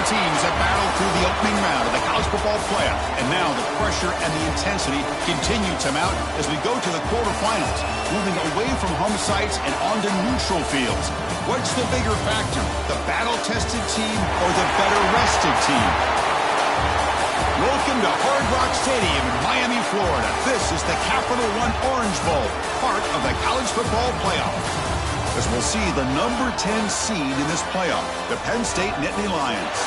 teams have battled through the opening round of the college football playoff, and now the pressure and the intensity continue to mount as we go to the quarterfinals, moving away from home sites and onto neutral fields. What's the bigger factor, the battle-tested team or the better-rested team? Welcome to Hard Rock Stadium in Miami, Florida. This is the Capital One Orange Bowl, part of the college football playoff. As we'll see the number 10 seed in this playoff, the Penn State Nittany Lions,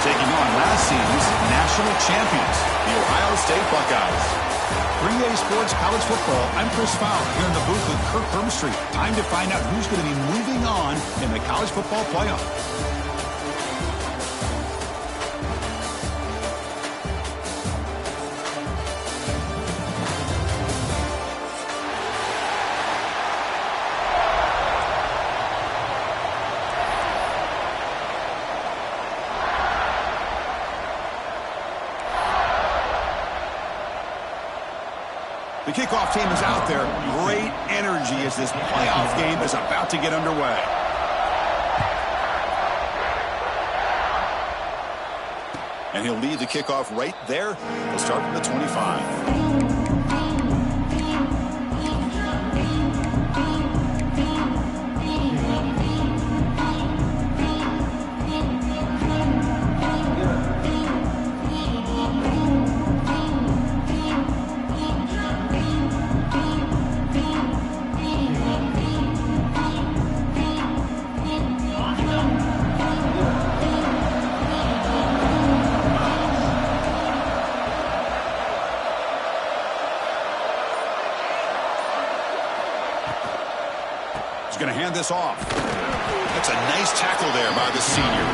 taking on last season's national champions, the Ohio State Buckeyes. 3A Sports College Football, I'm Chris Fowler here in the booth with Kirk Hermstreet. Time to find out who's going to be moving on in the college football playoff. The kickoff team is out there. Great energy as this playoff game is about to get underway. And he'll lead the kickoff right there. He'll start from the 25. Going to hand this off. That's a nice tackle there by the senior.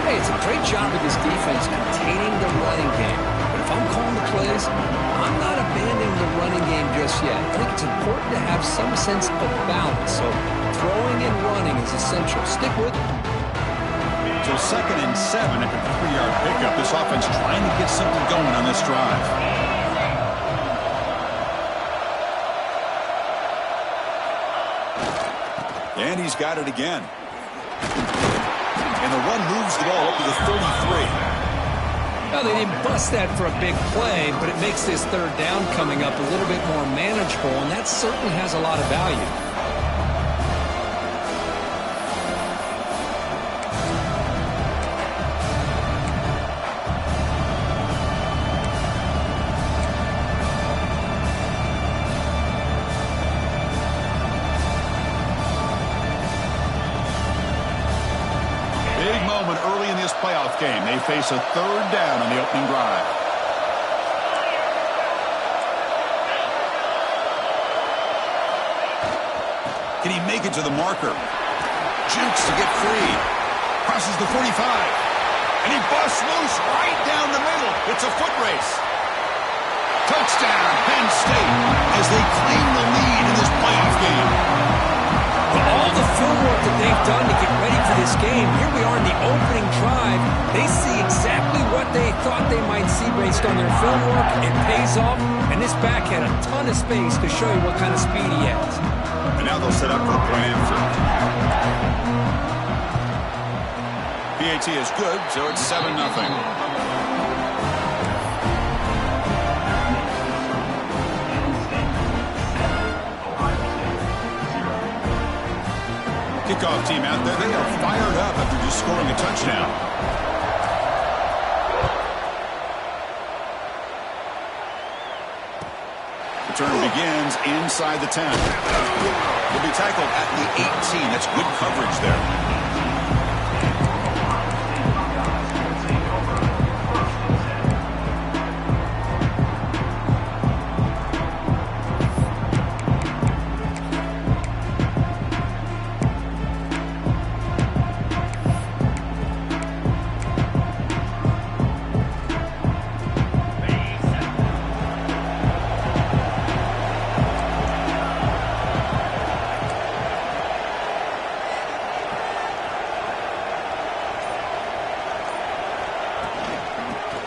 Hey, it's a great job of this defense containing the running game. But if I'm calling the plays, I'm not abandoning the running game just yet. I think it's important to have some sense of balance. So throwing and running is essential. Stick with it. So 2nd and 7 after the 3-yard pickup. This offense trying to get something going on this drive. And he's got it again. And the run moves the ball up to the 33. Well, they didn't bust that for a big play, but it makes this 3rd down coming up a little bit more manageable, and that certainly has a lot of value. Early in this playoff game, they face a 3rd down on the opening drive. Can he make it to the marker? Jukes to get free. Crosses the 45. And he busts loose right down the middle. It's a foot race. Touchdown, Penn State, as they claim the lead in this playoff game. All the film work that they've done to get ready for this game, here we are in the opening drive. They see exactly what they thought they might see based on their film work. It pays off, and this back had a ton of space to show you what kind of speed he has. And now they'll set up for the point after. PAT is good, so it's 7-0. Kickoff team out there, they are fired up after just scoring a touchdown. Return begins inside the 10. He'll be tackled at the 18. That's good coverage there.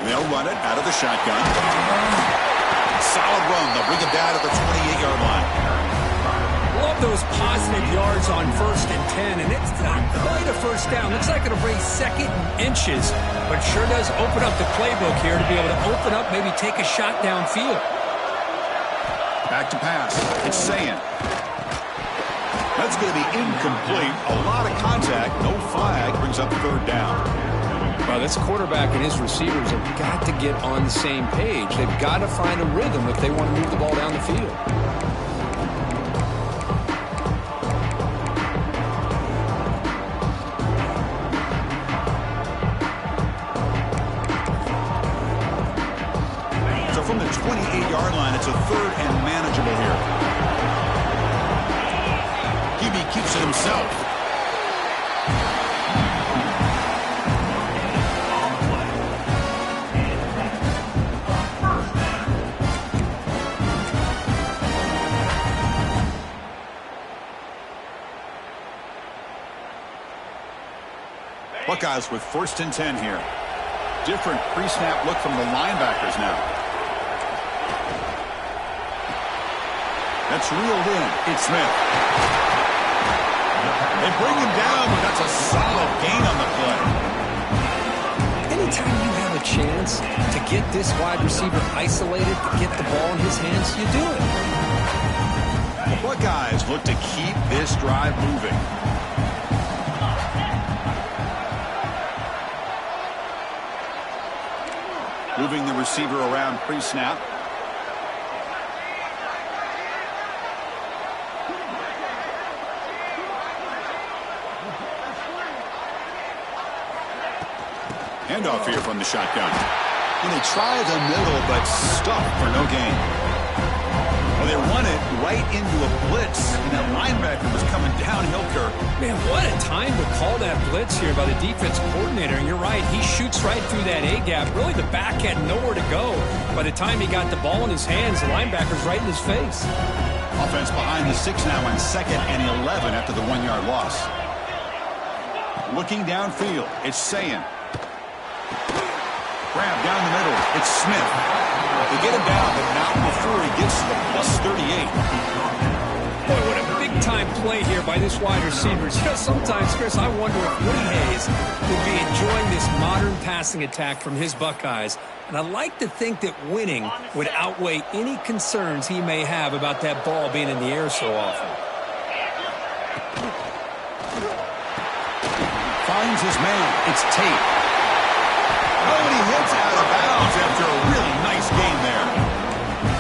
They'll run it out of the shotgun. Solid run. They'll bring it down to the 28-yard line. Love those positive yards on 1st and 10, and it's not quite a first down. Looks like it'll bring 2nd and inches, but sure does open up the playbook here to be able to open up, maybe take a shot downfield. Back to pass. It's saying. That's going to be incomplete. A lot of contact. No flag. Brings up 3rd down. Well, this quarterback and his receivers have got to get on the same page. They've got to find a rhythm if they want to move the ball down the field. So from the 28-yard line, it's a 3rd and manageable here. QB keeps it himself. Buckeyes with 1st and 10 here. Different pre-snap look from the linebackers now. That's reeled in. It's Smith. They bring him down, but that's a solid gain on the play. Anytime you have a chance to get this wide receiver isolated, to get the ball in his hands, you do it. The Buckeyes look to keep this drive moving. Moving the receiver around pre-snap. Handoff here from the shotgun. And they try the middle, but stuck for no gain. Well, they run it right into a blitz, and that linebacker was coming downhill, Kirk. Man, what a time to call that blitz here by the defense coordinator. And you're right, he shoots right through that A-gap. Really, the back had nowhere to go. By the time he got the ball in his hands, the linebacker's right in his face. Offense behind the 6 now on 2nd and 11 after the 1-yard loss. Looking downfield, it's Sayin. Grab down the middle, it's Smith. They get him down, but not before he gets to the +38. Boy, what a big-time play here by this wide receiver. You know, sometimes, Chris, I wonder if Woody Hayes would be enjoying this modern passing attack from his Buckeyes. And I like to think that winning would outweigh any concerns he may have about that ball being in the air so often. Finds his man. It's Tate. Oh, and he hits out of bounds after a really nice game there.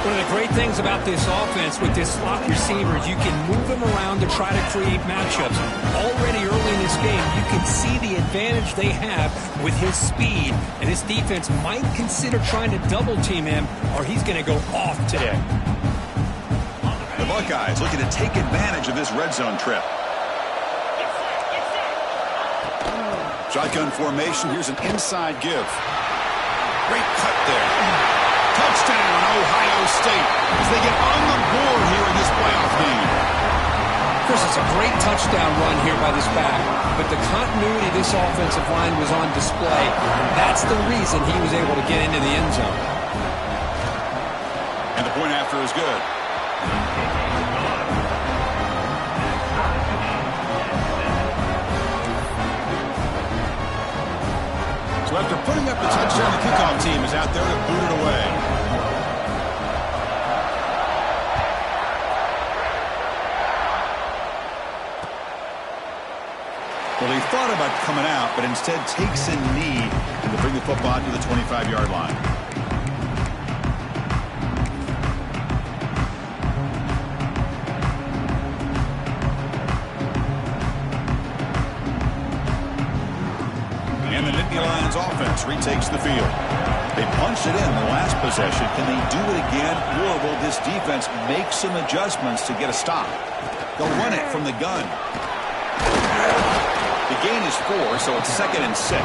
One of the great things about this offense with this slot receiver is you can move him around to try to create matchups. Already early in this game, you can see the advantage they have with his speed. And this defense might consider trying to double-team him, or he's going to go off today. The Buckeyes looking to take advantage of this red zone trip. Shotgun formation. Here's an inside give. Great cut there. Touchdown, Ohio State, as they get on the board here in this playoff game. Chris, it's a great touchdown run here by this back, but the continuity of this offensive line was on display. That's the reason he was able to get into the end zone. And the point after is good. So after putting up the touchdown, the kickoff team is out there to boot it away. Well, he thought about coming out, but instead takes a knee to bring the football to the 25-yard line. And the Nittany Lions offense retakes the field. They punched it in the last possession. Can they do it again, or will this defense make some adjustments to get a stop? They'll run it from the gun. The gain is 4, so it's 2nd and 6.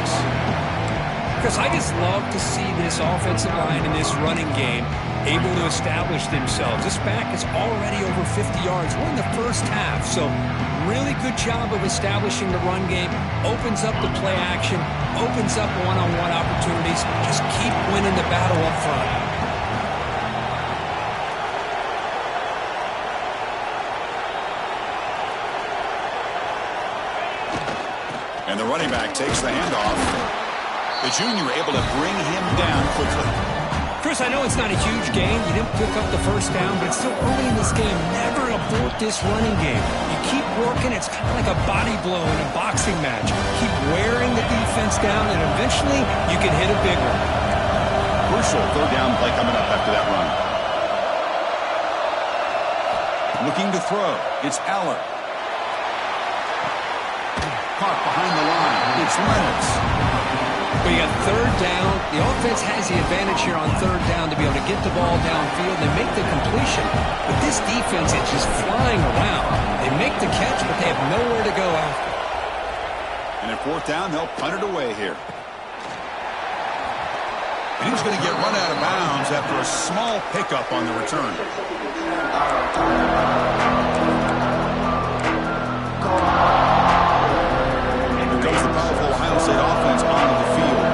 Chris, I just love to see this offensive line in this running game able to establish themselves. This back is already over 50 yards. We're in the first half, so really good job of establishing the run game. Opens up the play action, opens up one-on-one opportunities. Just keep winning the battle up front. running back takes the handoff. The junior able to bring him down quickly. Chris, I know it's not a huge gain. You didn't pick up the first down, but it's still early in this game. Never abort this running game. You keep working. It's kind of like a body blow in a boxing match. Keep wearing the defense down, and eventually you can hit a big one. Crucial third down play coming up after that run. Looking to throw. It's Aller. Caught behind the line. It's Lennox. But you got third down. The offense has the advantage here on third down to be able to get the ball downfield and make the completion. But this defense is just flying around. They make the catch, but they have nowhere to go after. And at fourth down, they'll punt it away here. And he's going to get run out of bounds after a small pickup on the return. Here comes the powerful Ohio State offense onto the field.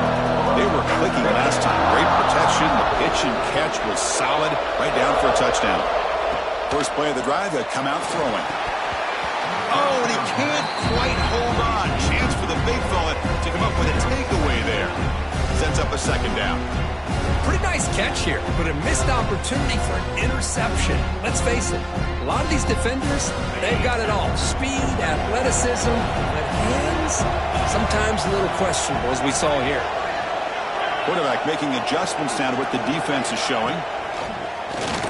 They were clicking last time. Great protection. The pitch and catch was solid. Right down for a touchdown. First play of the drive, they'll come out throwing. Oh, and he can't quite hold on. Chance for the big fella to come up with a takeaway there. Sets up a second down. Pretty nice catch here, but a missed opportunity for an interception. Let's face it, a lot of these defenders, they've got it all. Speed, athleticism, but hands, sometimes a little questionable, as we saw here. Quarterback making adjustments down to what the defense is showing.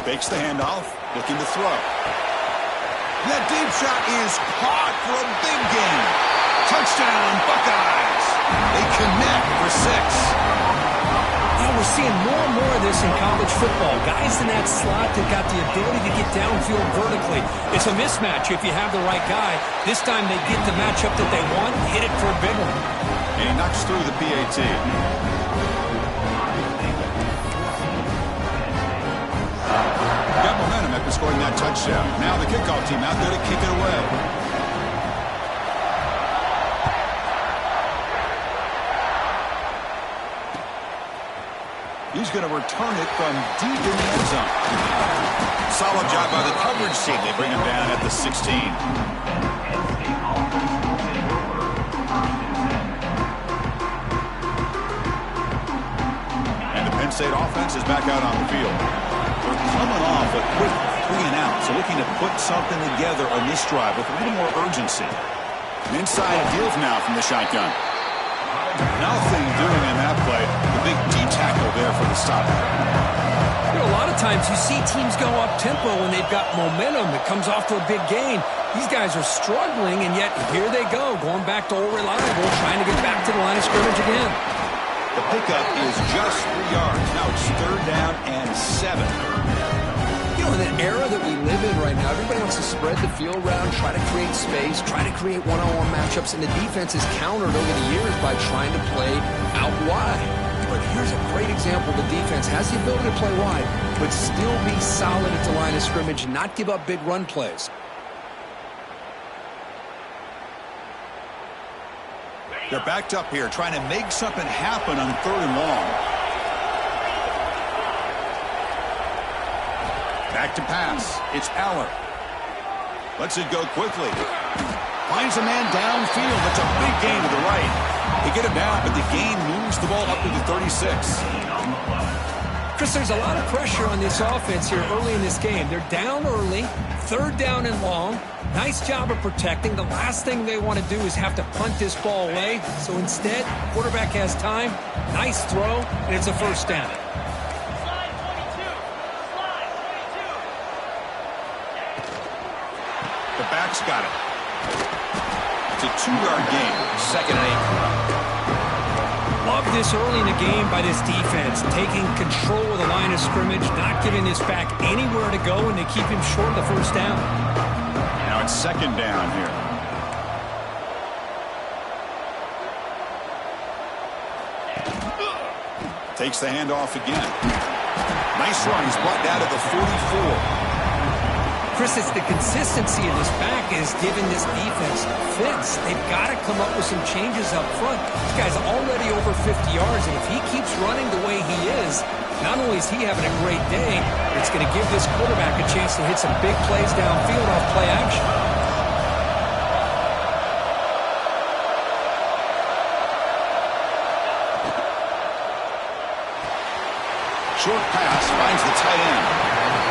Fakes the handoff, looking to throw. That deep shot is caught for a big gain. Touchdown, Buckeyes. They connect for 6. We're seeing more and more of this in college football. Guys in that slot that got the ability to get downfield vertically. It's a mismatch if you have the right guy. This time they get the matchup that they want, hit it for a big one. And he knocks through the PAT. Got momentum after scoring that touchdown. Now the kickoff team out there to kick it away. He's going to return it from deep in the end zone. Solid job by the coverage team. They bring him down at the 16. And the Penn State offense is back out on the field. They're coming off a quick 3 and out, so looking to put something together on this drive with a little more urgency. An inside give now from the shotgun. Nothing doing in that play. The big D tackle there for the stop. You know, a lot of times you see teams go up-tempo when they've got momentum. It comes off to a big gain. These guys are struggling, and yet here they go, going back to old reliable, trying to get back to the line of scrimmage again. The pickup is just 3 yards. Now it's third down and 7. You know, in the era that we live in right now, everybody wants to spread the field around, try to create space, try to create one-on-one matchups, and the defense is countered over the years by trying to play out wide. But here's a great example. The defense has the ability to play wide, but still be solid at the line of scrimmage, not give up big run plays. They're backed up here, trying to make something happen on third and long. Back to pass. It's Aller. Lets it go quickly. Finds a man downfield. That's a big gain to the right. They get him down, but the gain moves the ball up to the 36. Chris, there's a lot of pressure on this offense here early in this game. They're down early, third down and long. Nice job of protecting. The last thing they want to do is have to punt this ball away. So instead, quarterback has time. Nice throw, and it's a first down. The back's got it. It's a 2-yard gain. Second and 8. Love this early in the game by this defense, taking control of the line of scrimmage, not giving this back anywhere to go, and they keep him short of the first down. Now it's second down here. Takes the handoff again. Nice run. He's brought down to the 44. Chris, it's the consistency of this back is giving this defense fits. They've got to come up with some changes up front. This guy's already over 50 yards, and if he keeps running the way he is, not only is he having a great day, but it's going to give this quarterback a chance to hit some big plays downfield off play action. Short pass finds the tight end.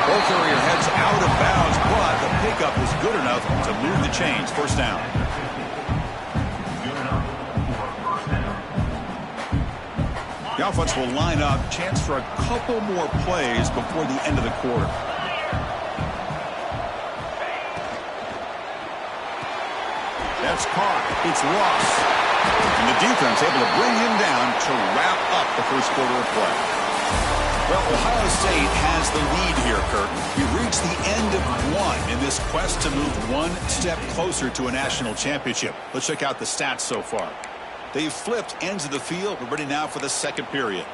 Ball carrier heads out of bounds, but the pickup is good enough to move the chains. First down. The offense will line up. Chance for a couple more plays before the end of the quarter. That's caught. It's Ross. And the defense able to bring him down to wrap up the first quarter of play. Well, Ohio State has the lead here, Kurt. We reached the end of one in this quest to move one step closer to a national championship. Let's check out the stats so far. They've flipped ends of the field. We're ready now for the second period.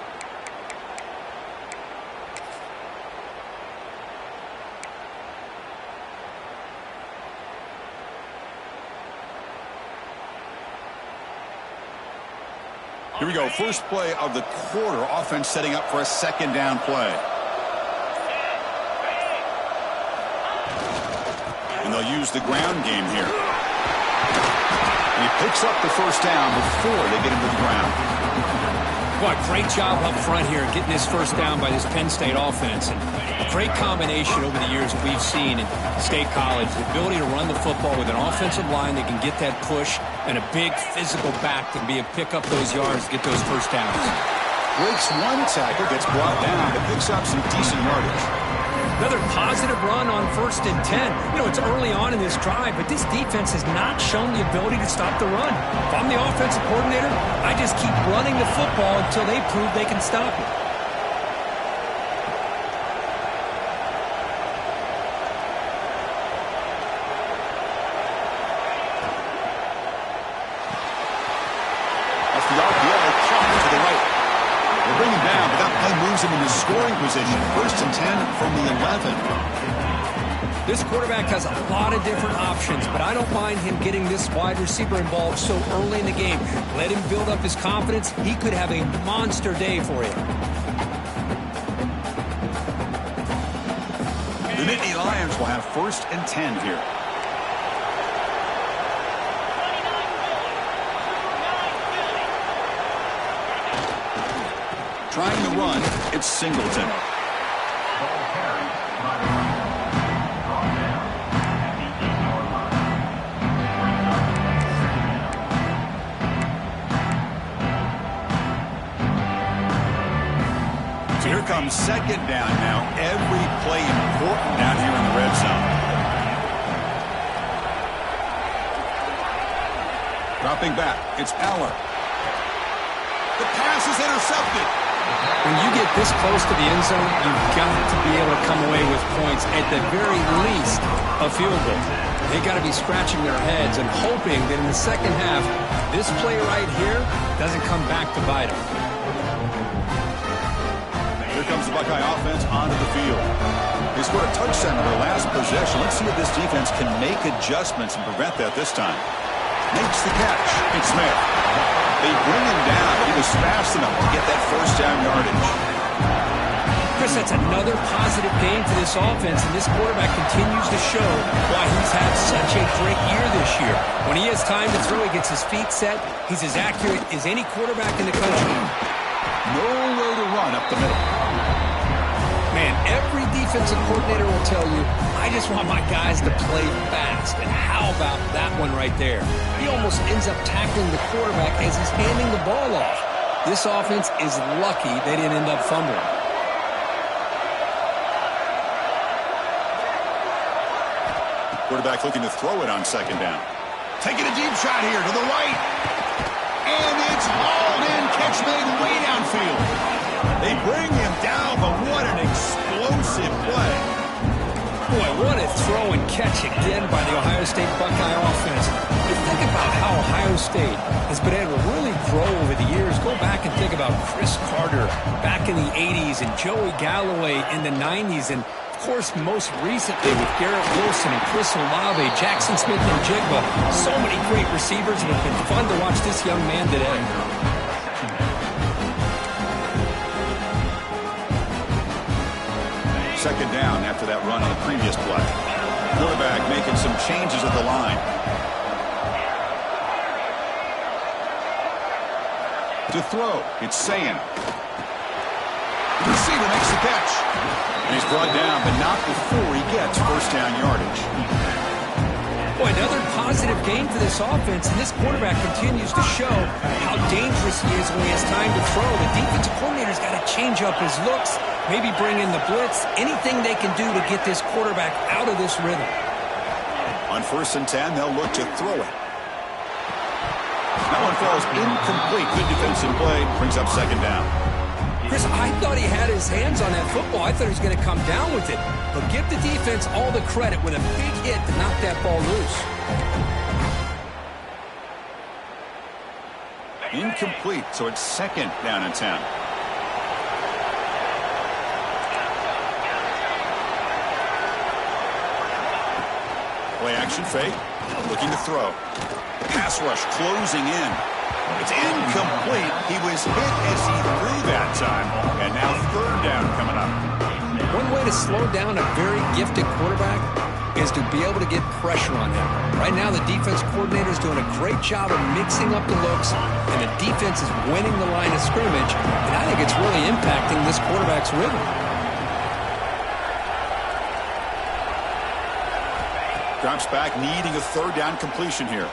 Here we go. First play of the quarter. Offense setting up for a second down play. And they'll use the ground game here. And he picks up the first down before they get him to the ground. Boy, great job up front here getting this first down by this Penn State offense. And a great combination over the years that we've seen in State College. The ability to run the football with an offensive line that can get that push and a big physical back to be able to pick up those yards to get those first downs. Breaks one tackle, gets brought down, but picks up some decent yardage. Another positive run on 1st and 10. You know, it's early on in this drive, but this defense has not shown the ability to stop the run. If I'm the offensive coordinator, I just keep running the football until they prove they can stop it. That's the RPO, caught to the right. They'll bring him down, but that play moves him into scoring position. 1st and 10 from the 11. This quarterback has a lot of different options, but I don't mind him getting this wide receiver involved so early in the game. Let him build up his confidence. He could have a monster day for you. The Nittany Lions will have 1st and 10 here. Trying to run, it's Singleton. So here comes second down now. Every play important down here in the red zone. Dropping back, it's Aller. The pass is intercepted. When you get this close to the end zone, you've got to be able to come away with points, at the very least, a field goal. They got to be scratching their heads and hoping that in the second half, this play right here doesn't come back to bite them. Here comes the Buckeye offense onto the field. They scored a touchdown on their last possession. Let's see if this defense can make adjustments and prevent that this time. Makes the catch. It's Smith. They bring him down. He was fast enough to get that first down yardage. Chris, that's another positive game for this offense, and this quarterback continues to show why he's had such a great year this year. When he has time to throw, he gets his feet set. He's as accurate as any quarterback in the country. Nowhere to run up the middle. Man, every defensive coordinator will tell you, I just want my guys to play fast. And how about that one right there? He almost ends up tackling the quarterback as he's handing the ball off. This offense is lucky they didn't end up fumbling. Quarterback looking to throw it on second down. Taking a deep shot here to the right. And it's hauled in. Catch made way downfield. They bring him down, but what an explosive play. Boy, what a throw and catch again by the Ohio State Buckeye offense. You think about how Ohio State has been able to really grow over the years. Go back and think about Chris Carter back in the 80s and Joey Galloway in the 90s. And, of course, most recently with Garrett Wilson and Chris Olave, Jackson Smith and Jigba. So many great receivers, and it's been fun to watch this young man today. Second down after that run on the previous play. Quarterback making some changes at the line. To throw, it's Sayan. receiver makes the catch. And he's brought down, but not before he gets first down yardage. Boy, another positive game for this offense, and this quarterback continues to show how dangerous he is when he has time to throw. The defensive coordinator's got to change up his looks, maybe bring in the blitz, anything they can do to get this quarterback out of this rhythm. On 1st and 10, they'll look to throw it. That one falls incomplete. Good defensive play, brings up second down. Chris, I thought he had his hands on that football. I thought he was going to come down with it. But give the defense all the credit with a big hit to knock that ball loose. Incomplete, so it's second down and 10. Play action fake, looking to throw. Pass rush closing in. It's incomplete. He was hit as he threw that time. And now third down coming up. One way to slow down a very gifted quarterback is to be able to get pressure on him. Right now, the defense coordinator is doing a great job of mixing up the looks, and the defense is winning the line of scrimmage. And I think it's really impacting this quarterback's rhythm. Drops back, needing a third down completion here.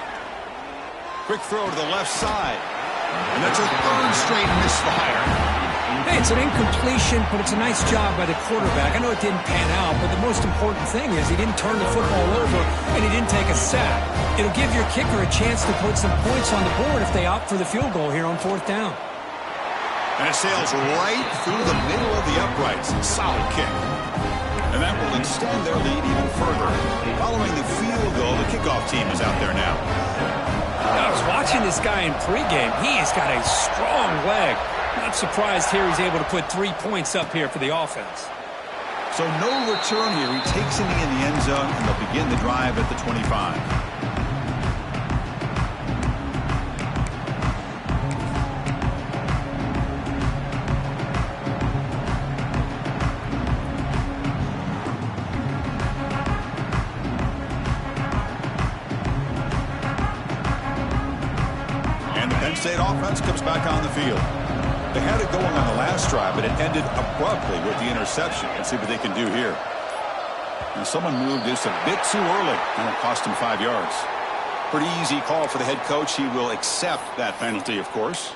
Quick throw to the left side. And that's a third straight misfire. Hey, it's an incompletion, but it's a nice job by the quarterback. I know it didn't pan out, but the most important thing is he didn't turn the football over and he didn't take a sack. It'll give your kicker a chance to put some points on the board if they opt for the field goal here on 4th down. And it sails right through the middle of the uprights. Solid kick. And that will extend their lead even further. Following the field goal, the kickoff team is out there now. I was watching this guy in pregame. He has got a strong leg. Not surprised here he's able to put 3 points up here for the offense. So no return here. He takes it in the end zone, and they'll begin the drive at the 25. State offense comes back on the field. They had it going on the last drive, but it ended abruptly with the interception. Let's see what they can do here. And someone moved just a bit too early, and it cost him 5 yards. Pretty easy call for the head coach. He will accept that penalty, of course.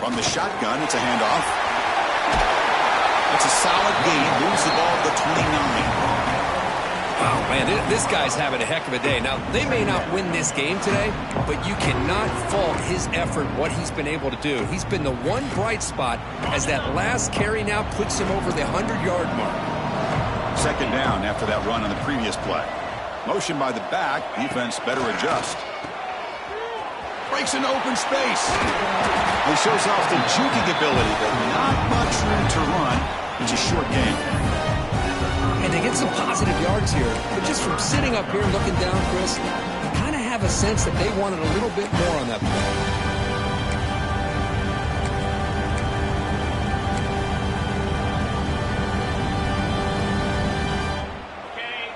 From the shotgun, it's a handoff. It's a solid gain. Moves the ball to the 29. Wow, man, this guy's having a heck of a day. Now, they may not win this game today, but you cannot fault his effort, what he's been able to do. He's been the one bright spot as that last carry now puts him over the 100-yard mark. Second down after that run on the previous play. Motion by the back. Defense better adjust. Breaks into open space. He shows off the juking ability, but not much room to run. It's a short game. And they get some positive yards here, but just from sitting up here and looking down, Chris, you kind of have a sense that they wanted a little bit more on that play.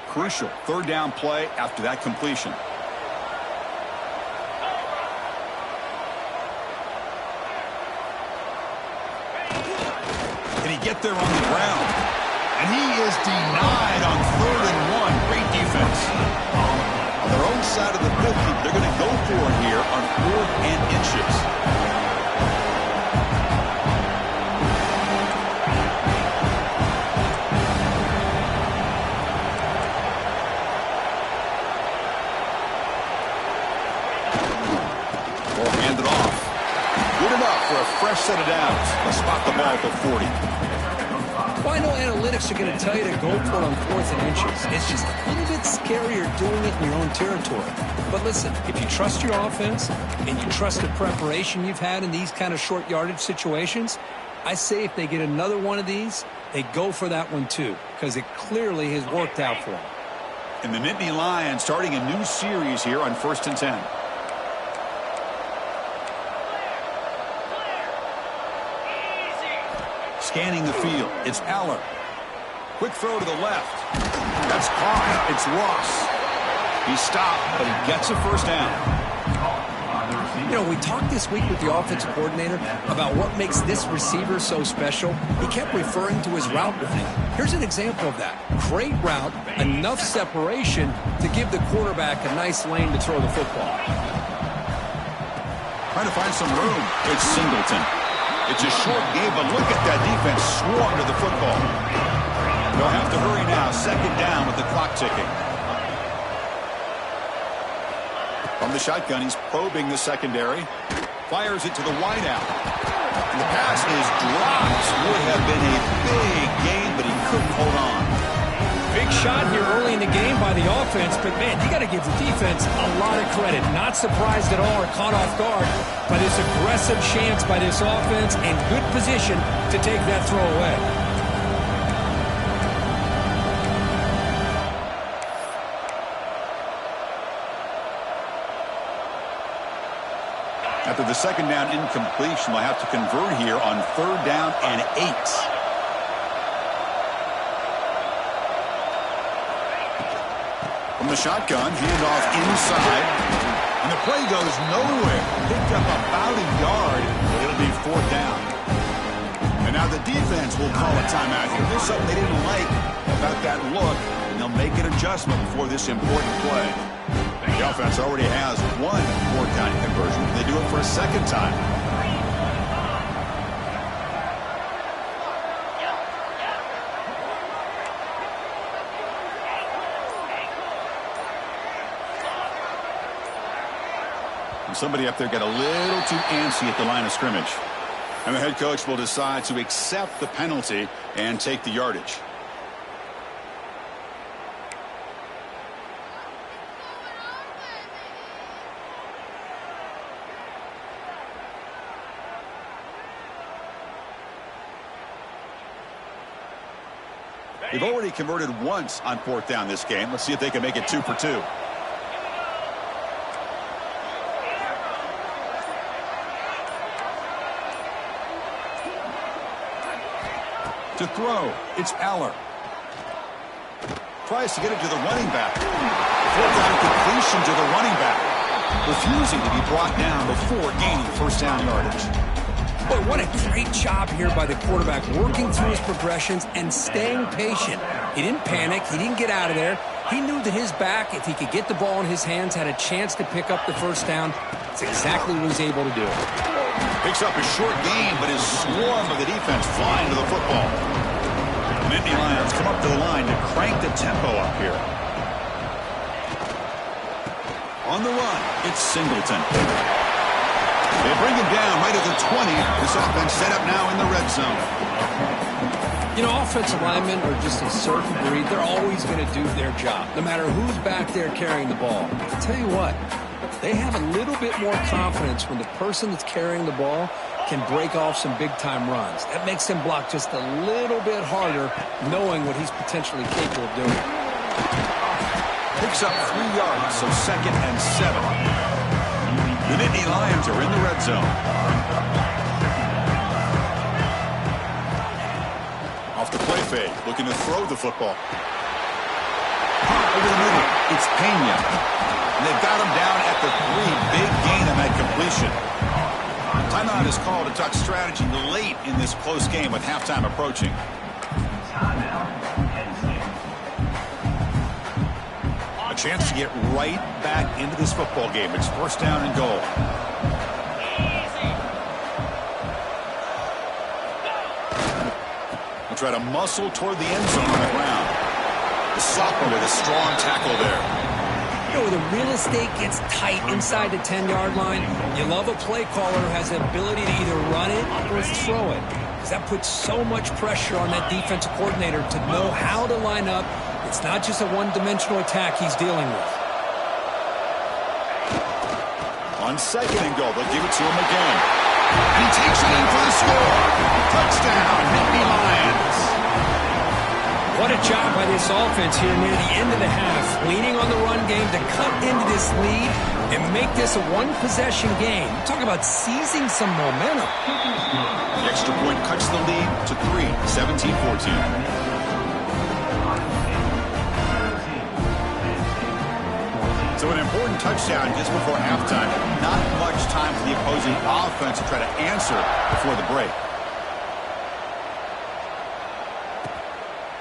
Crucial third down play after that completion. Can he get there on the ground? And he is denied on 3rd and 1. Great defense. On their own side of the 50, they're going to go for it here on 4th and inches. Ball handed off. Good enough for a fresh set of downs. They'll spot the ball at the 40. Well, I know analytics are going to tell you to go for it on 4th and inches. It's just a little bit scarier doing it in your own territory. But listen, if you trust your offense and you trust the preparation you've had in these kind of short yardage situations, I say if they get another one of these, they go for that one too, because it clearly has worked out for them. And the Nittany Lions starting a new series here on 1st and 10. Scanning the field, it's Aller. Quick throw to the left. That's caught. It's Ross. He stopped, but he gets a first down. You know, we talked this week with the offensive coordinator about what makes this receiver so special. He kept referring to his route running. Here's an example of that. Great route, enough separation to give the quarterback a nice lane to throw the football. Trying to find some room. It's Singleton. It's a short game, but look at that defense swarm to the football. They'll have to hurry now. Second down with the clock ticking. From the shotgun, he's probing the secondary. Fires it to the wideout. And the pass is dropped. Would have been a big gain, but he couldn't hold on. Big shot here early in the game by the offense, but man, you got to give the defense a lot of credit. Not surprised at all or caught off guard by this aggressive chance by this offense and good position to take that throw away. After the second down incompletion, they'll have to convert here on 3rd down and 8. From the shotgun, handoff inside. And the play goes nowhere. Picked up about a yard. It'll be 4th down. And now the defense will call a timeout here. There's something they didn't like about that look, and they'll make an adjustment before this important play. The offense already has one 4-down conversion. They do it for a second time. And somebody up there got a little too antsy at the line of scrimmage. And the head coach will decide to accept the penalty and take the yardage. They've already converted once on 4th down this game. Let's see if they can make it 2 for 2. To throw, it's Aller. Tries to get it to the running back. 4th down completion to the running back. Refusing to be brought down before gaining first down yardage. Boy, what a great job here by the quarterback, working through his progressions and staying patient. He didn't panic. He didn't get out of there. He knew that his back, if he could get the ball in his hands, had a chance to pick up the first down. That's exactly what he was able to do. Picks up a short gain, but his swarm of the defense flying to the football. The Nittany Lions come up to the line to crank the tempo up here. On the run, it's Singleton. They bring him down right at the 20. This offense set up now in the red zone. You know, offensive linemen are just a certain breed. They're always going to do their job, no matter who's back there carrying the ball. I'll tell you what, they have a little bit more confidence when the person that's carrying the ball can break off some big-time runs. That makes them block just a little bit harder, knowing what he's potentially capable of doing. Picks up 3 yards, so 2nd and 7. The Nittany Lions are in the red zone. Off the play fake, looking to throw the football. Pop over the middle. It's Pena. And they've got him down at the 3. Big gain on that completion. Timeout is called to talk strategy late in this close game with halftime approaching. A chance to get right back into this football game. It's 1st down and goal. We'll try to muscle toward the end zone on the ground. The sophomore with a strong tackle there. You know, the real estate gets tight inside the 10-yard line. You love a play caller who has the ability to either run it or throw it, because that puts so much pressure on that defensive coordinator to know how to line up. It's not just a one-dimensional attack he's dealing with. On 2nd and goal, they'll give it to him again. And he takes it in for the score. Touchdown, Nittany Lions. What a job by this offense here near the end of the half, leaning on the run game to cut into this lead and make this a one-possession game. Talk about seizing some momentum. The extra point cuts the lead to 3, 17-14. So an important touchdown just before halftime. Not much time for the opposing offense to try to answer before the break.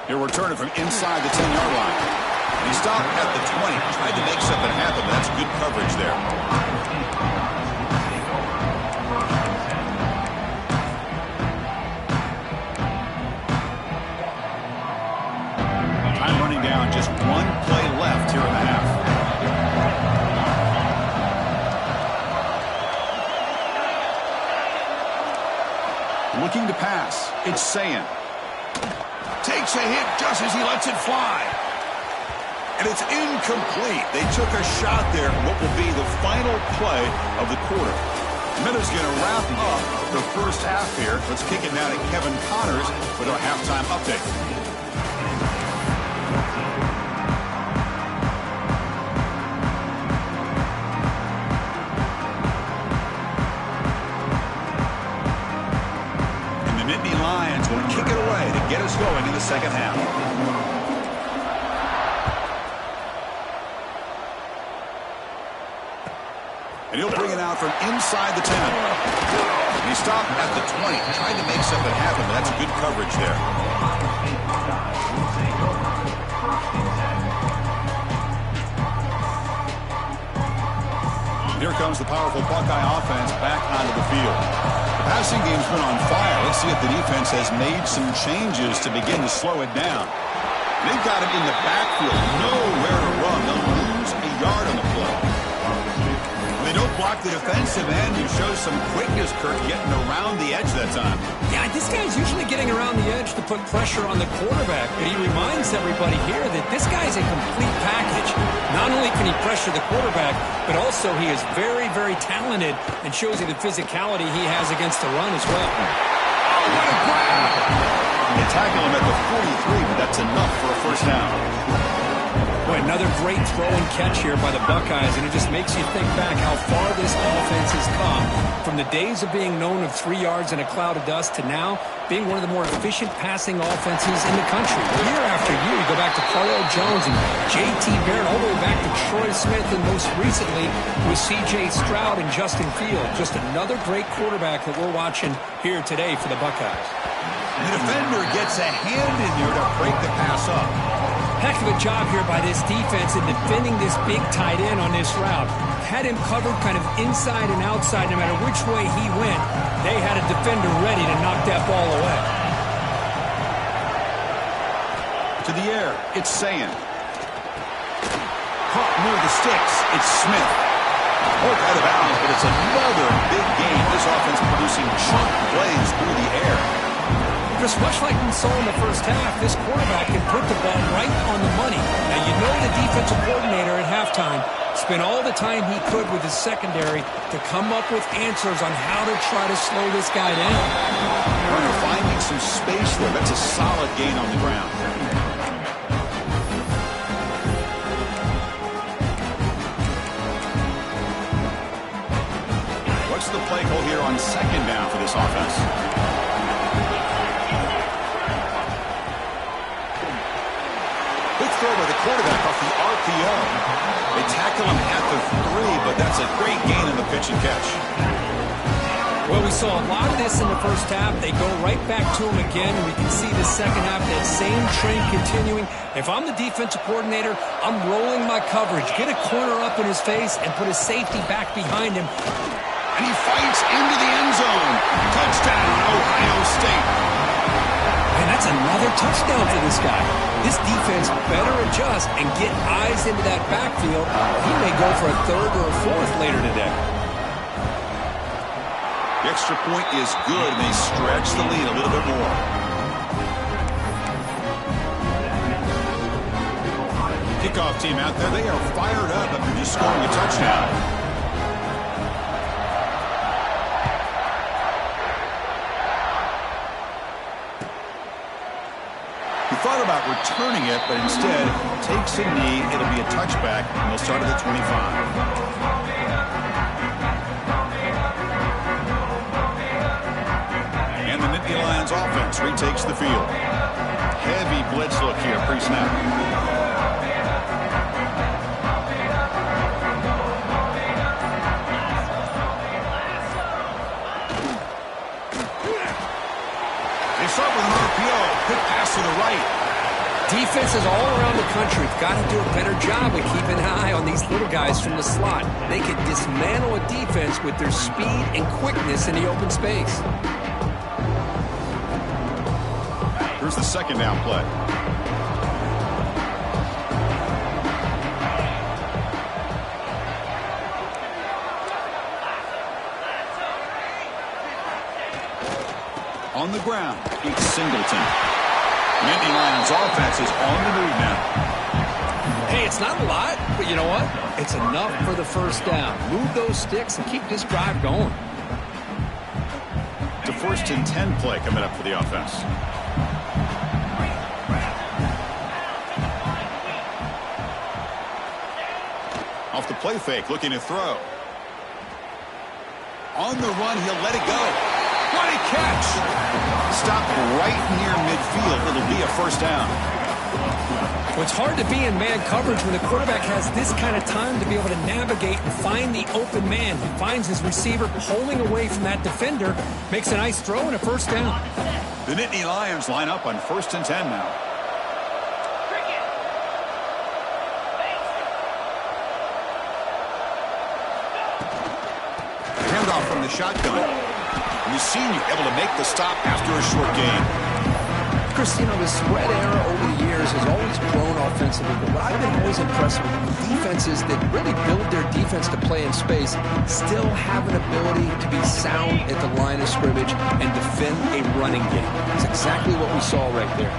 He'll return it from inside the 10-yard line. And he stopped at the 20. Tried to make something happen, but that's good coverage there. Time running down. Just one play left here in the half. Looking to pass. It's Sayin. Takes a hit just as he lets it fly. And it's incomplete. They took a shot there. What will be the final play of the quarter. Minutes going to wrap up the first half here. Let's kick it now to Kevin Connors with our halftime update. Lions will kick it away to get us going in the second half. And he'll bring it out from inside the 10. And he stopped at the 20, trying to make something happen, but that's good coverage there. Here comes the powerful Buckeye offense back onto the field. The passing game's been on fire. Let's see if the defense has made some changes to begin to slow it down. They've got him in the backfield. Nowhere to run. They'll lose a yard on the play. They don't block the defensive end, who shows some quickness, Kirk, getting around the edge that time. Yeah, this guy's usually getting around the edge to put pressure on the quarterback, but he reminds everybody here that this guy's a complete package. Not only can he pressure the quarterback, but also he is very, very talented and shows you the physicality he has against the run as well. Oh, what a grab! They tackle him at the 43, but that's enough for a first down. Boy, another great throw and catch here by the Buckeyes, and it just makes you think back how far this offense has come from the days of being known of 3 yards in a cloud of dust to now being one of the more efficient passing offenses in the country. Year after year, you go back to Cardell Jones and J.T. Barrett, all the way back to Troy Smith, and most recently with C.J. Stroud and Justin Fields. Just another great quarterback that we're watching here today for the Buckeyes. The defender gets a hand in there to break the pass up. Heck of a job here by this defense in defending this big tight end on this route. Had him covered kind of inside and outside no matter which way he went. They had a defender ready to knock that ball away. To the air, it's Sayin. Caught near the sticks, it's Smith. Hook out of bounds, but it's another big game. This offense producing chunk plays through the air. Just much like we saw in the first half, this quarterback can put the ball right on the money. Now, you know the defensive coordinator at halftime spent all the time he could with his secondary to come up with answers on how to try to slow this guy down. They're finding some space there. That's a solid gain on the ground. What's the play call here on second down for this offense? Good throw by the quarterback off the RPO. They tackle him at the 3, but that's a great gain in the pitch and catch. Well, we saw a lot of this in the first half. They go right back to him again, and we can see the second half, that same trend continuing. If I'm the defensive coordinator, I'm rolling my coverage. Get a corner up in his face and put his safety back behind him. And he fights into the end zone. Touchdown, Ohio State. And that's another touchdown for this guy. This defense better adjust and get eyes into that backfield. He may go for a third or a fourth later today. The extra point is good, and they stretch the lead a little bit more. Kickoff team out there, they are fired up after just scoring a touchdown. He thought about returning it, but instead takes a knee. It'll be a touchback, and they'll start at the 25. Lions offense retakes the field. Heavy blitz look here pre-snap. They start with an RPO. Quick pass to the right. Defenses all around the country have got to do a better job of keeping an eye on these little guys from the slot. They can dismantle a defense with their speed and quickness in the open space. Here's the second down play. On the ground, it's Singleton. Nittany Lions offense is on the move now. Hey, it's not a lot, but you know what? It's enough for the first down. Move those sticks and keep this drive going. It's a 1st and 10 play coming up for the offense. Off the play fake, looking to throw. On the run, he'll let it go. What a catch! Stopped right near midfield. It'll be a first down. Well, it's hard to be in man coverage when the quarterback has this kind of time to be able to navigate and find the open man. He finds his receiver pulling away from that defender, makes a nice throw and a first down. The Nittany Lions line up on 1st and 10 now. Handoff from the shotgun. We've seen you able to make the stop after a short gain. Chris, you know, the spread era over the years has always grown offensively, but what I've been always impressed with defenses that really build their defense to play in space still have an ability to be sound at the line of scrimmage and defend a running game. That's exactly what we saw right there.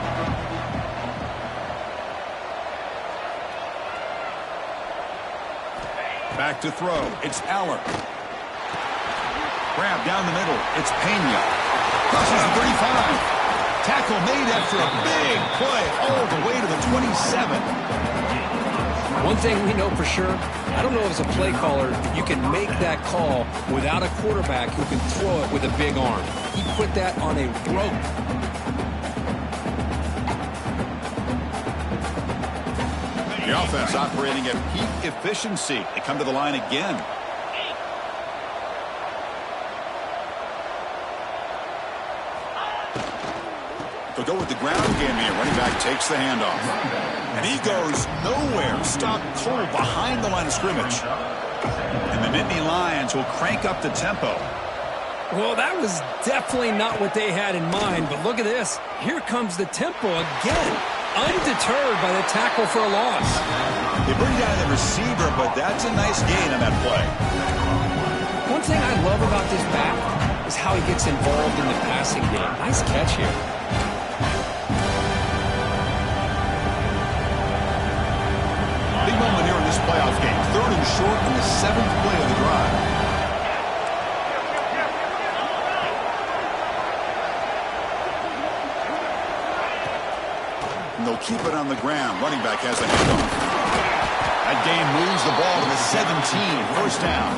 Back to throw. It's Allen. Grab down the middle. It's Pena. Crosses the 35. Tackle made after a big play all the way to the 27. One thing we know for sure, I don't know as a play caller, you can make that call without a quarterback who can throw it with a big arm. He put that on a rope. The offense operating at peak efficiency. They come to the line again. They'll go with the ground game here. Running back takes the handoff. And he goes nowhere. Stopped cold behind the line of scrimmage. And the Nittany Lions will crank up the tempo. Well, that was definitely not what they had in mind, but look at this. Here comes the tempo again. Undeterred by the tackle for a loss. They bring down the receiver, but that's a nice gain on that play. One thing I love about this back is how he gets involved in the passing game. Nice catch here. Big moment here in this playoff game. 3rd and short in the 7th play of the drive. And they'll keep it on the ground. Running back has a handoff. That game moves the ball to the 17. First down.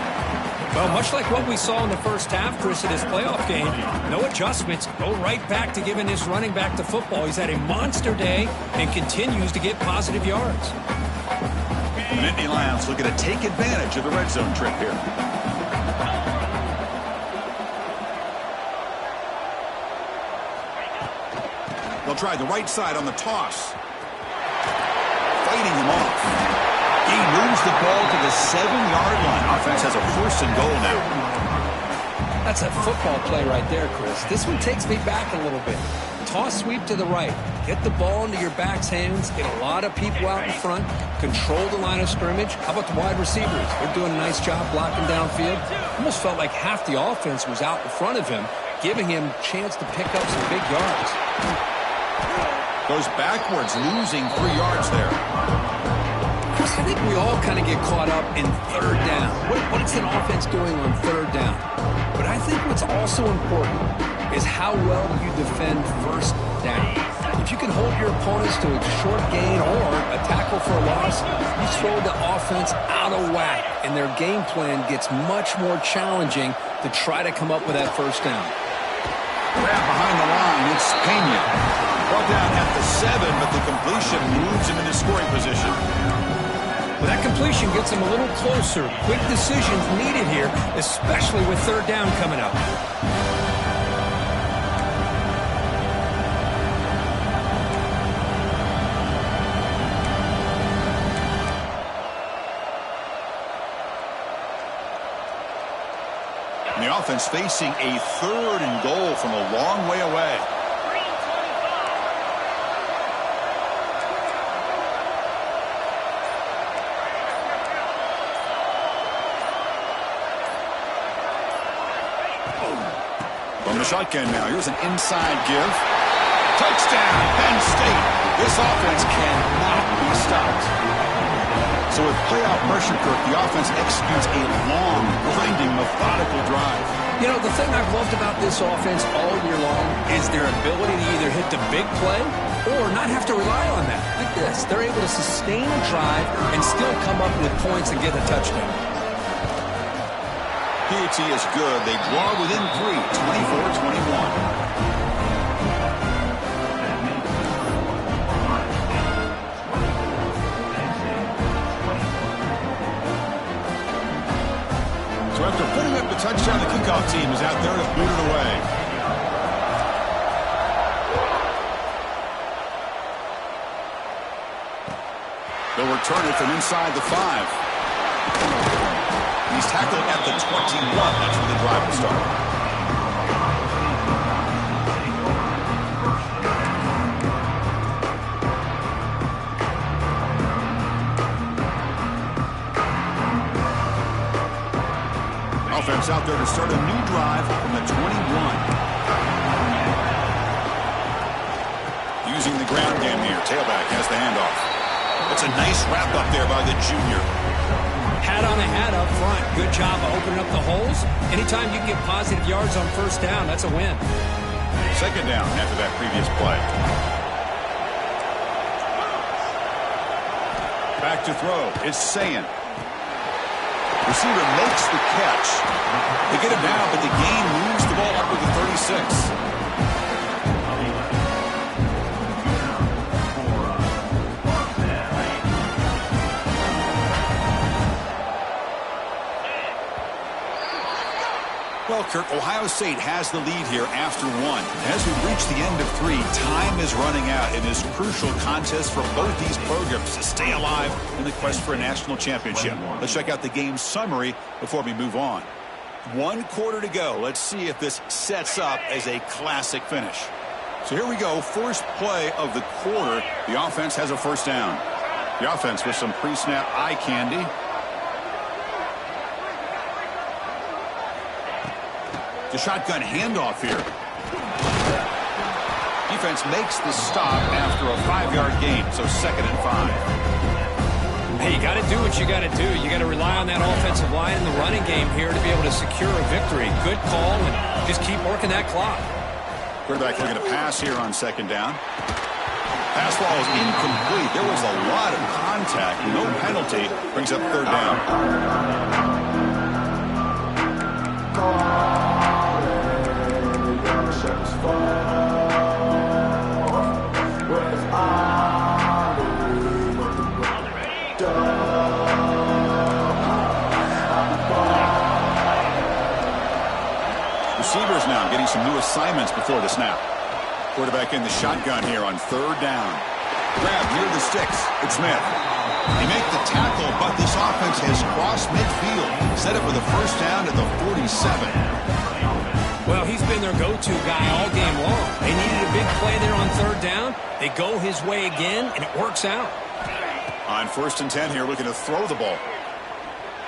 Well, much like what we saw in the first half, Chris, in this playoff game, no adjustments. Go right back to giving this running back the football. He's had a monster day and continues to get positive yards. The Nittany Lions looking to take advantage of the red zone trip here. They'll try the right side on the toss. Fighting him off. He moves the ball to the 7-yard line. Offense has a 1st and goal now. That's a football play right there, Chris. This one takes me back a little bit. Toss sweep to the right. Get the ball into your back's hands. Get a lot of people out in front. Control the line of scrimmage. How about the wide receivers? They're doing a nice job blocking downfield. Almost felt like half the offense was out in front of him, giving him a chance to pick up some big yards. Goes backwards, losing 3 yards there. Chris, I think we all kind of get caught up in 3rd down. What is an offense doing on 3rd down? But I think what's also important is how well you defend 1st down. If you can hold your opponents to a short gain or a tackle for a loss, you throw the offense out of whack, and their game plan gets much more challenging to try to come up with that 1st down. Grab behind the line. completion moves him into scoring position. Well, that completion gets him a little closer. Quick decisions needed here, especially with third down coming up. And the offense facing a 3rd and goal from a long way away. From the shotgun now, here's an inside give. Touchdown, Penn State. This offense cannot be stopped. So with playoff pressure, Kirk, the offense executes a long, grinding, methodical drive. You know, the thing I've loved about this offense all year long is their ability to either hit the big play or not have to rely on that. Like this, they're able to sustain a drive and still come up with points and get a touchdown. PAT is good. They draw within 3, 24-21. So after putting up the touchdown, the kickoff team is out there to boot it away. They'll return it from inside the 5. He's tackled at the 21. That's where the drive will start. Offense out there to start a new drive from the 21. Using the ground game here. Tailback has the handoff. It's a nice wrap up there by the junior. Hat on a hat up front. Good job of opening up the holes. Anytime you can get positive yards on first down, that's a win. Second down after that previous play. Back to throw. It's Sayin. Receiver makes the catch. They get it down, but the gain moves the ball up to the 36. Well, Kirk, Ohio State has the lead here after 1. As we reach the end of 3, time is running out in this crucial contest for both these programs to stay alive in the quest for a national championship. Let's check out the game summary before we move on. 1 quarter to go. Let's see if this sets up as a classic finish. So here we go. First play of the quarter. The offense has a first down. The offense with some pre-snap eye candy. The shotgun handoff here. Defense makes the stop after a 5-yard gain, so 2nd and 5. Hey, you got to do what you got to do. You got to rely on that offensive line in the running game here to be able to secure a victory. Good call, and just keep working that clock. Quarterback looking to pass here on 2nd down. Pass ball is incomplete. There was a lot of contact. No penalty. Brings up 3rd down. Receivers now getting some new assignments before the snap. Quarterback in the shotgun here on 3rd down. Grab near the sticks. It's Smith. They make the tackle, but this offense has crossed midfield. Set up with a first down at the 47. Well, he's been their go-to guy all game long. They needed a big play there on 3rd down. They go his way again, and it works out. On 1st and 10 here, looking to throw the ball.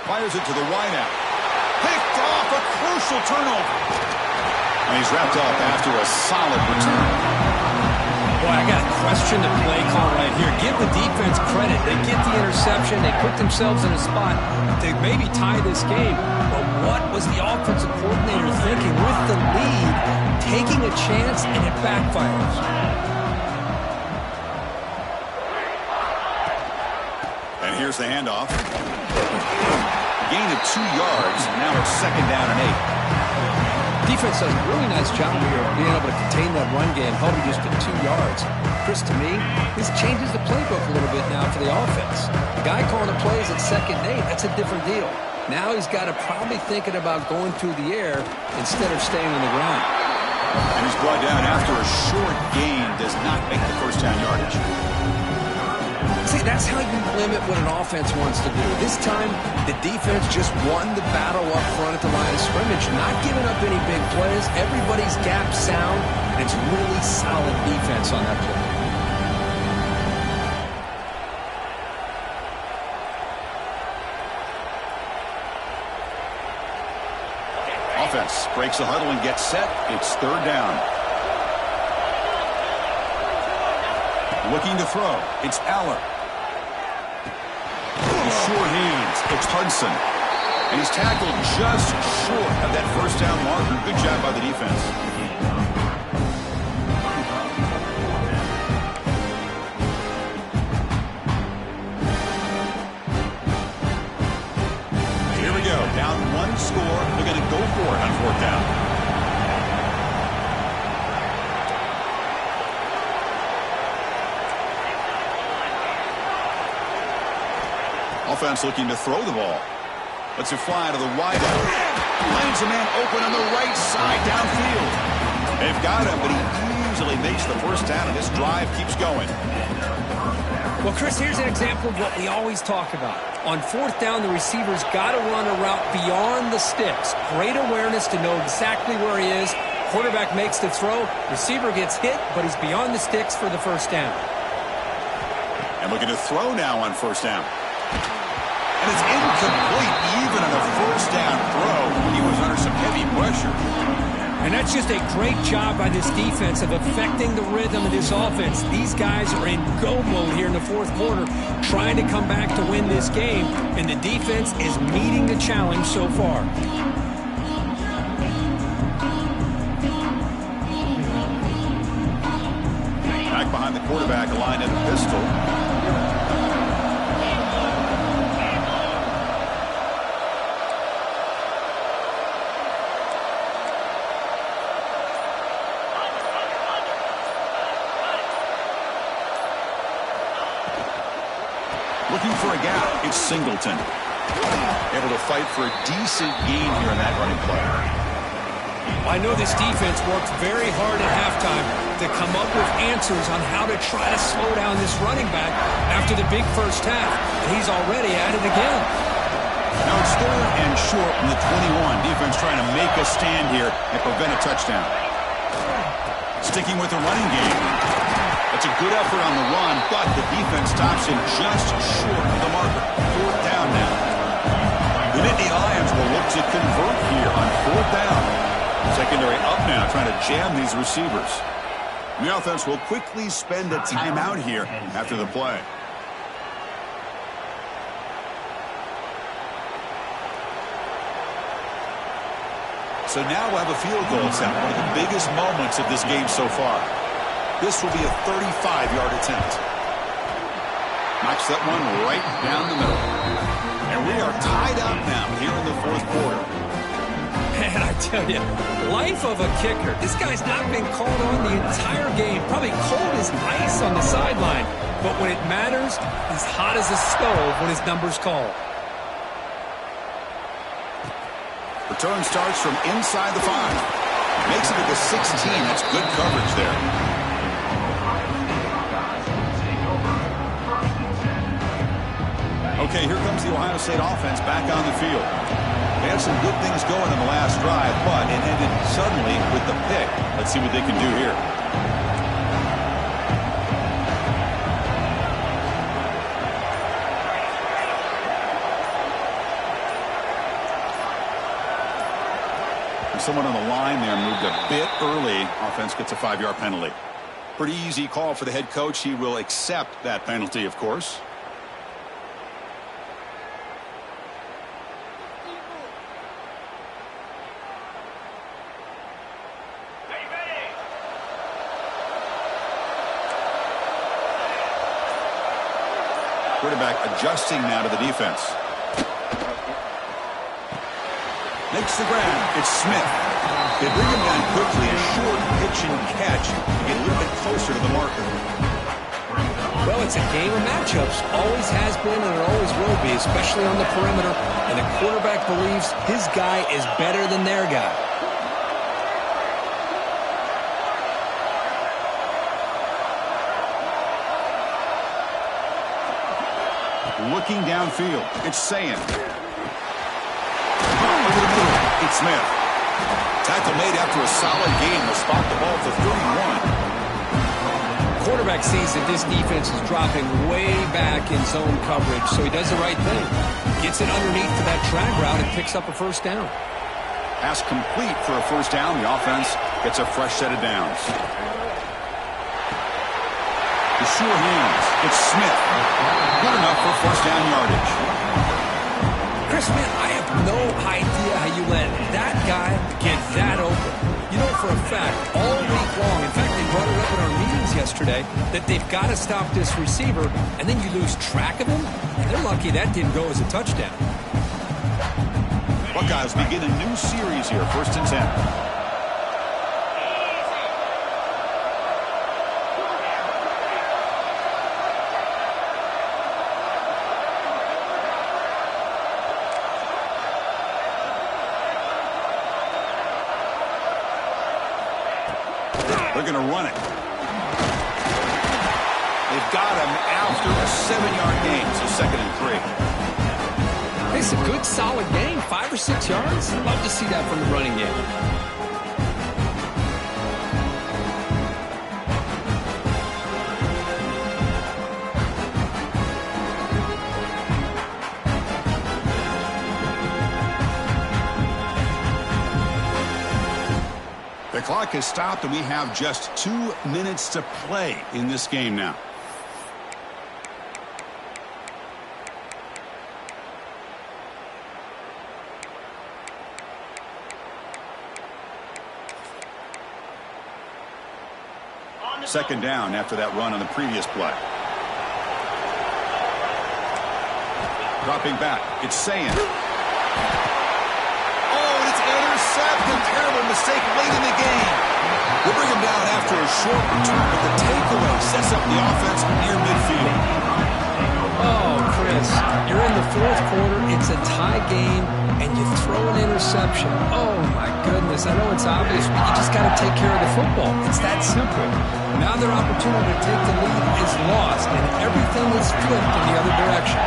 Fires it to the wideout. Picked off, a crucial turnover. And he's wrapped up after a solid return. Boy, I got to question the play call right here. Give the defense credit. They get the interception. They put themselves in a spot to maybe tie this game. But what was the offensive coordinator thinking with the lead, taking a chance, and it backfires? And here's the handoff. Gain of 2 yards. Now it's 2nd down and 8. Defense does a really nice job here of being able to contain that run game, held him just to 2 yards. Chris, to me, this changes the playbook a little bit now for the offense. The guy calling the plays at 2nd and 8, that's a different deal. Now he's got to probably thinking about going through the air instead of staying on the ground. And he's brought down after a short gain, does not make the first down yardage. See, that's how you limit what an offense wants to do. This time, the defense just won the battle up front at the line of scrimmage, not giving up any big plays. Everybody's gap sound, and it's really solid defense on that play. Offense breaks the huddle and gets set. It's 3rd down. Looking to throw. It's Aller. Short hands. It's Hudson. And he's tackled just short of that first down marker. Good job by the defense. Here we go. Down 1 score. They're going to go for it on 4th down. Offense looking to throw the ball. Lets it fly to the wide out. Finds a man open on the right side downfield. They've got him, but he easily makes the first down, and this drive keeps going. Well, Chris, here's an example of what we always talk about. On 4th down, the receiver's got to run a route beyond the sticks. Great awareness to know exactly where he is. Quarterback makes the throw. Receiver gets hit, but he's beyond the sticks for the first down. And looking to throw now on 1st down. And it's incomplete even on a first down throw. He was under some heavy pressure. And that's just a great job by this defense of affecting the rhythm of this offense. These guys are in go mode here in the 4th quarter, trying to come back to win this game. And the defense is meeting the challenge so far. Back behind the quarterback, aligned in a pistol. Looking for a gap, it's Singleton. Able to fight for a decent gain here in that running play. I know this defense worked very hard at halftime to come up with answers on how to try to slow down this running back after the big first half. And he's already at it again. Now it's 3rd and short from the 21. Defense trying to make a stand here and prevent a touchdown. Sticking with the running game. It's a good effort on the run, but the defense stops him just short of the marker. 4th down now. The Nittany Lions will look to convert here on 4th down. Secondary up now, trying to jam these receivers. And the offense will quickly spend a timeout here after the play. So now we'll have a field goal attempt, one of the biggest moments of this game so far. This will be a 35-yard attempt. Knocks that one right down the middle. And we are tied up now here in the 4th quarter. Man, I tell you, life of a kicker. This guy's not been called on the entire game. Probably cold as ice on the sideline. But when it matters, he's hot as a stove when his number's called. Return starts from inside the 5. Makes it to the 16. That's good coverage there. Okay, here comes the Ohio State offense back on the field. They had some good things going in the last drive, but it ended suddenly with the pick. Let's see what they can do here. Someone on the line there moved a bit early. Offense gets a 5-yard penalty. Pretty easy call for the head coach. He will accept that penalty, of course. Quarterback adjusting now to the defense. makes the grab. It's Smith. They bring him down quickly. A short pitch and catch to get a little bit closer to the marker. Well, it's a game of matchups. Always has been and it always will be, especially on the perimeter. And the quarterback believes his guy is better than their guy. Looking downfield, it's Sayin. Over the middle, it's Smith. Tackle made after a solid gain. They'll spot the ball for 31. Quarterback sees that this defense is dropping way back in zone coverage, so he does the right thing. Gets it underneath to that drag route and picks up a first down. Pass complete for a first down. The offense gets a fresh set of downs. The sure hands. It's Smith. Good enough for first down yardage. Chris, man, I have no idea how you let that guy get that open. You know for a fact, all week long, in fact, they brought it up in our meetings yesterday, that they've got to stop this receiver, and then you lose track of him? They're lucky that didn't go as a touchdown. Buckeyes begin a new series here, 1st and 10. They're going to run it. They've got him after a 7-yard gain, so 2nd and 3. It's a good, solid game, 5 or 6 yards. Love to see that from the running game. The clock has stopped, and we have just 2 minutes to play in this game now. Second down after that run on the previous play. Dropping back, it's Sayin. Intercepted. Terrible mistake late in the game. We'll bring him down after a short return, but the takeaway sets up the offense near midfield. Oh, Chris, you're in the 4th quarter. It's a tie game, and you throw an interception. Oh, my goodness. I know it's obvious, but you just got to take care of the football. It's that simple. Now their opportunity to take the lead is lost, and everything is flipped in the other direction.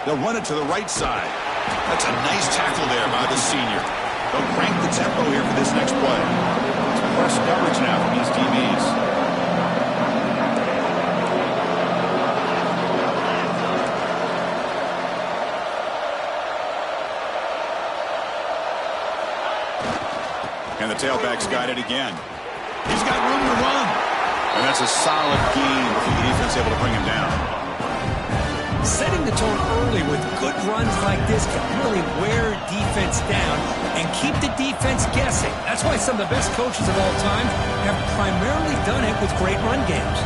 They'll run it to the right side. That's a nice tackle there by the senior. They'll crank the tempo here for this next play. It's press coverage now from these DBs. And the tailback's got it again. He's got room to run. And that's a solid gain with the defense able to bring him down. Setting the tone early with good runs like this can really wear defense down and keep the defense guessing. That's why some of the best coaches of all time have primarily done it with great run games.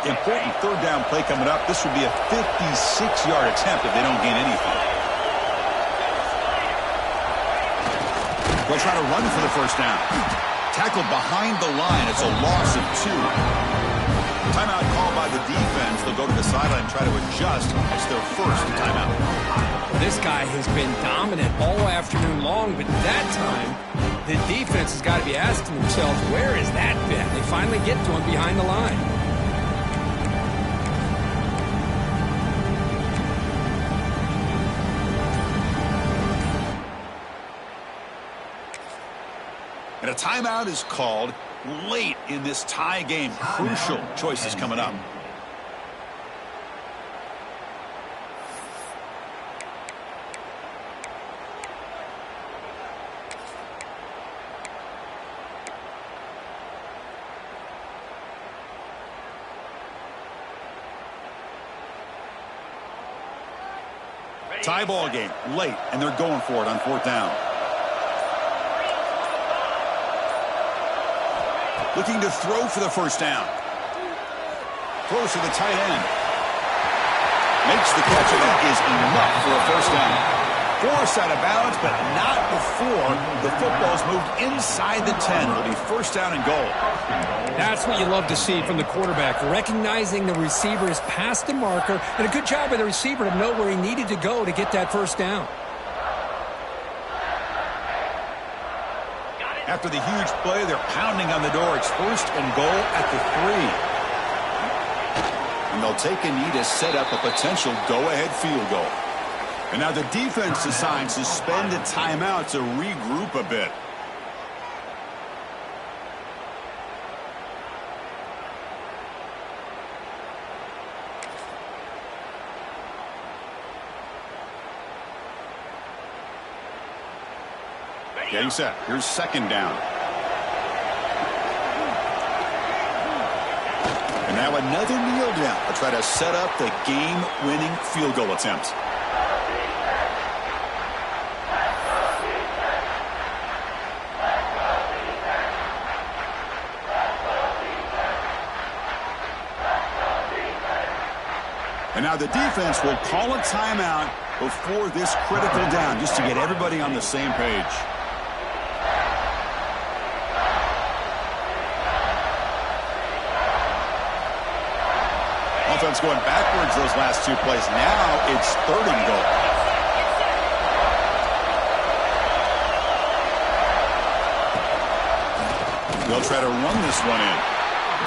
Important 3rd down play coming up. This would be a 56-yard attempt if they don't gain anything. They'll try to run for the first down. Tackled behind the line. It's a loss of 2. Timeout called by the defense. They'll go to the sideline and try to adjust. It's their first timeout. This guy has been dominant all afternoon long, but that time, the defense has got to be asking themselves, where has that been? They finally get to him behind the line. And a timeout is called late in this tie game. Crucial choices coming up. Tie ball game late, and they're going for it on 4th down. Looking to throw for the first down. Throws to the tight end. Makes the catch, and that is enough for a first down. Forced out of bounds, but not before the football's moved inside the 10. It'll be first down and goal. That's what you love to see from the quarterback, recognizing the receiver is past the marker, and a good job by the receiver to know where he needed to go to get that first down. After the huge play, they're pounding on the door. It's first and goal at the 3. And they'll take a knee to set up a potential go-ahead field goal. And now the defense decides to spend a timeout to regroup a bit. Getting set. Here's second down. And now another kneel down to try to set up the game-winning field goal attempt. And now the defense will call a timeout before this critical down, just to get everybody on the same page. Offense going backwards those last two plays. Now it's third and goal. They'll try to run this one in.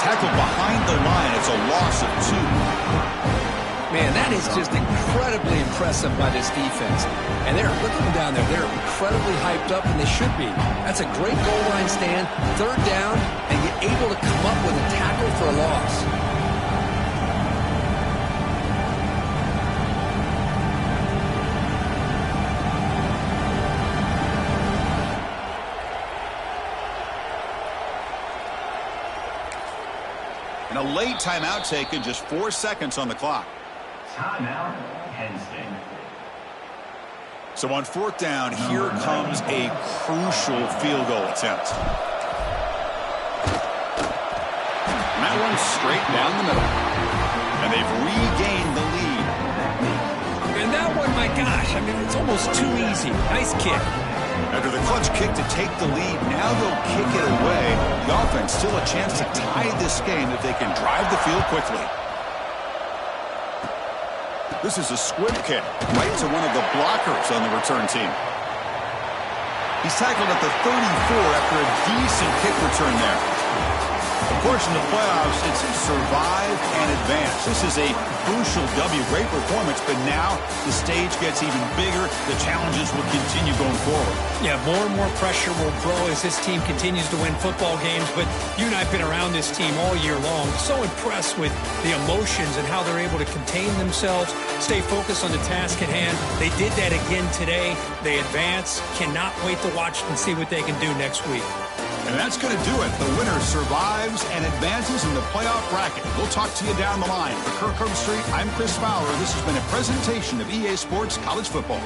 Tackled behind the line. It's a loss of 2. Man, that is just incredibly impressive by this defense. And they're looking down there. They're incredibly hyped up, and they should be. That's a great goal line stand, third down, and you're able to come up with a tackle for a loss. And a late timeout taken, just 4 seconds on the clock. Timeout, Penn State. So on fourth down, here comes a crucial field goal attempt. And that one's straight down the middle. And they've regained the lead. And that one, my gosh, I mean, it's almost too easy. Nice kick. After the clutch kick to take the lead, now they'll kick it away. The offense still a chance to tie this game if they can drive the field quickly. This is a squib kick right to one of the blockers on the return team. He's tackled at the 34 after a decent kick return there. Of course, in the playoffs, it's survive and advance. This is a crucial W. Great performance, but now the stage gets even bigger. The challenges will continue going forward. Yeah, more and more pressure will grow as this team continues to win football games, but you and I have been around this team all year long. So impressed with the emotions and how they're able to contain themselves, stay focused on the task at hand. They did that again today. They advance. Cannot wait to watch and see what they can do next week. And that's going to do it. The winner survives and advances in the playoff bracket. We'll talk to you down the line. For Kirk Street, I'm Chris Fowler. This has been a presentation of EA Sports College Football.